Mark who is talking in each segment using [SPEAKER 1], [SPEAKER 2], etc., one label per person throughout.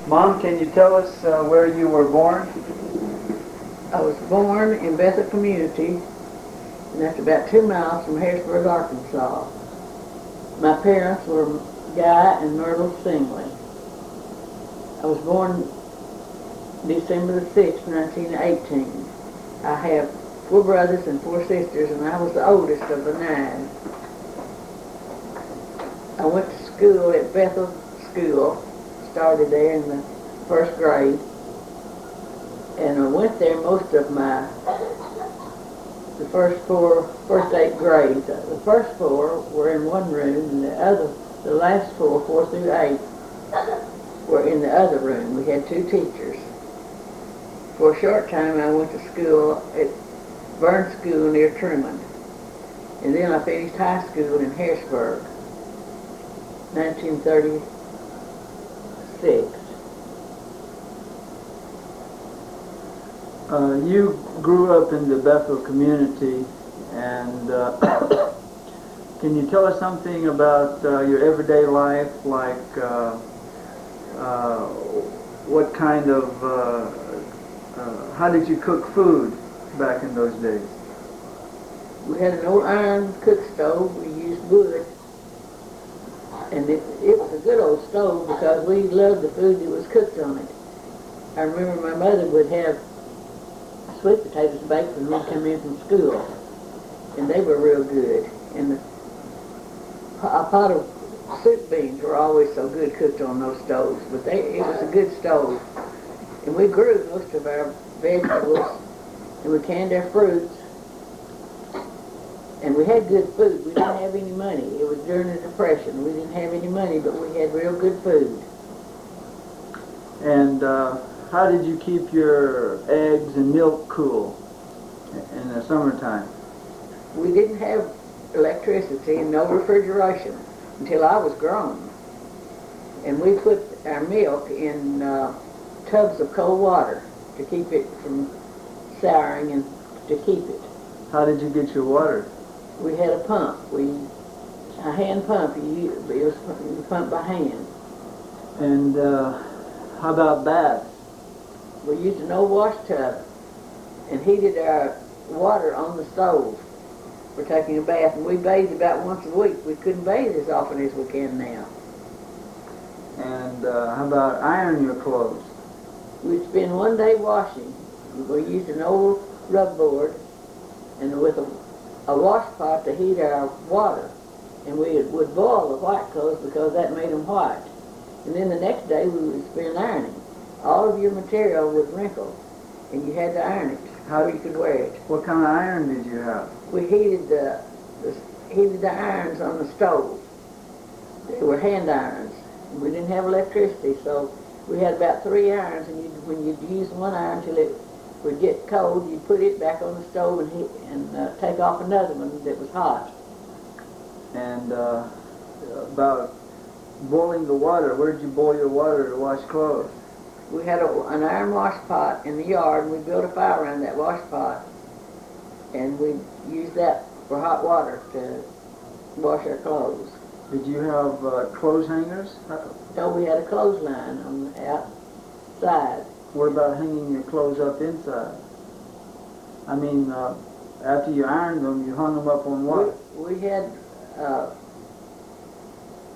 [SPEAKER 1] Mom, can you tell us where you were born?
[SPEAKER 2] I was born in Bethel Community, and that's about 2 miles from Harrisburg, Arkansas. My parents were Guy and Myrtle Singley. I was born December the 6th, 1918. I have 4 brothers and 4 sisters, and I was the oldest of the 9. I went to school at Bethel School, started there in the 1st grade, and I went there most of the first 8 grades. The first 4 were in one room, and the last 4 through 8, were in the other room. We had 2 teachers. For a short time, I went to school at Burn School near Truman, and then I finished high school in Harrisburg, 1936.
[SPEAKER 1] You grew up in the Bethel community, and can you tell us something about your everyday life, like what kind of, how did you cook food back in those days?
[SPEAKER 2] We had an old iron cook stove. We used wood, and it was a good old stove because we loved the food that was cooked on it. I remember my mother would have sweet potatoes baked when we'd come in from school, and they were real good. And a pot of soup beans were always so good cooked on those stoves, but it was a good stove. And we grew most of our vegetables, and we canned our fruits, and we had good food. We didn't have any money. It was during the Depression. We didn't have any money, but we had real good food.
[SPEAKER 1] And how did you keep your eggs and milk cool in the summertime?
[SPEAKER 2] We didn't have electricity and no refrigeration until I was grown. And we put our milk in tubs of cold water to keep it from souring and to keep it.
[SPEAKER 1] How did you get your water?
[SPEAKER 2] We had a pump. A hand pump. It was pumped by hand.
[SPEAKER 1] And how about baths?
[SPEAKER 2] We used an old wash tub and heated our water on the stove for taking a bath, and we bathed about once a week. We couldn't bathe as often as we can now.
[SPEAKER 1] And how about iron your clothes?
[SPEAKER 2] We'd spend one day washing. We used an old rub board and with a wash pot to heat our water, and we would boil the white clothes because that made them white. And then the next day we would spend ironing. All of your material was wrinkled, and you had to iron it before you could wear it.
[SPEAKER 1] What kind of iron did you have?
[SPEAKER 2] We heated the irons on the stove. They were hand irons. We didn't have electricity, so we had about 3 irons, and when you'd use one iron till it would get cold, you'd put it back on the stove and take off another one that was hot.
[SPEAKER 1] And about boiling the water, where did you boil your water to wash clothes?
[SPEAKER 2] We had an iron wash pot in the yard, and we built a fire around that wash pot, and we used that for hot water to wash our clothes.
[SPEAKER 1] Did you have clothes hangers?
[SPEAKER 2] No, we had a clothesline on the outside.
[SPEAKER 1] What about hanging your clothes up inside? I mean, after you ironed them, you hung them up on what?
[SPEAKER 2] We had a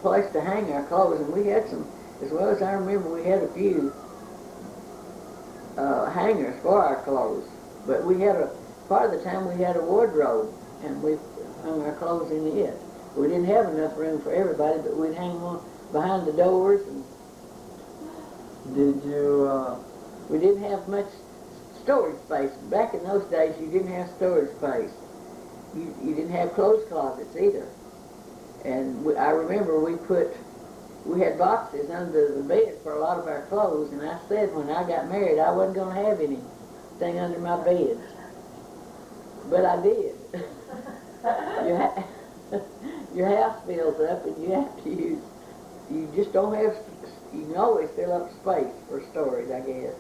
[SPEAKER 2] place to hang our clothes, and we had some, as well as I remember, we had a few hangers for our clothes. But we had part of the time we had a wardrobe, and we hung our clothes in it. We didn't have enough room for everybody, but we'd hang them behind the doors. And
[SPEAKER 1] did you?
[SPEAKER 2] We didn't have much storage space. Back in those days, you didn't have storage space. You didn't have clothes closets either. And I remember we had boxes under the bed for a lot of our clothes, and I said when I got married I wasn't going to have anything under my bed. But I did. Your house fills up, and you have to use, you just don't have, you can always fill up space for storage, I guess.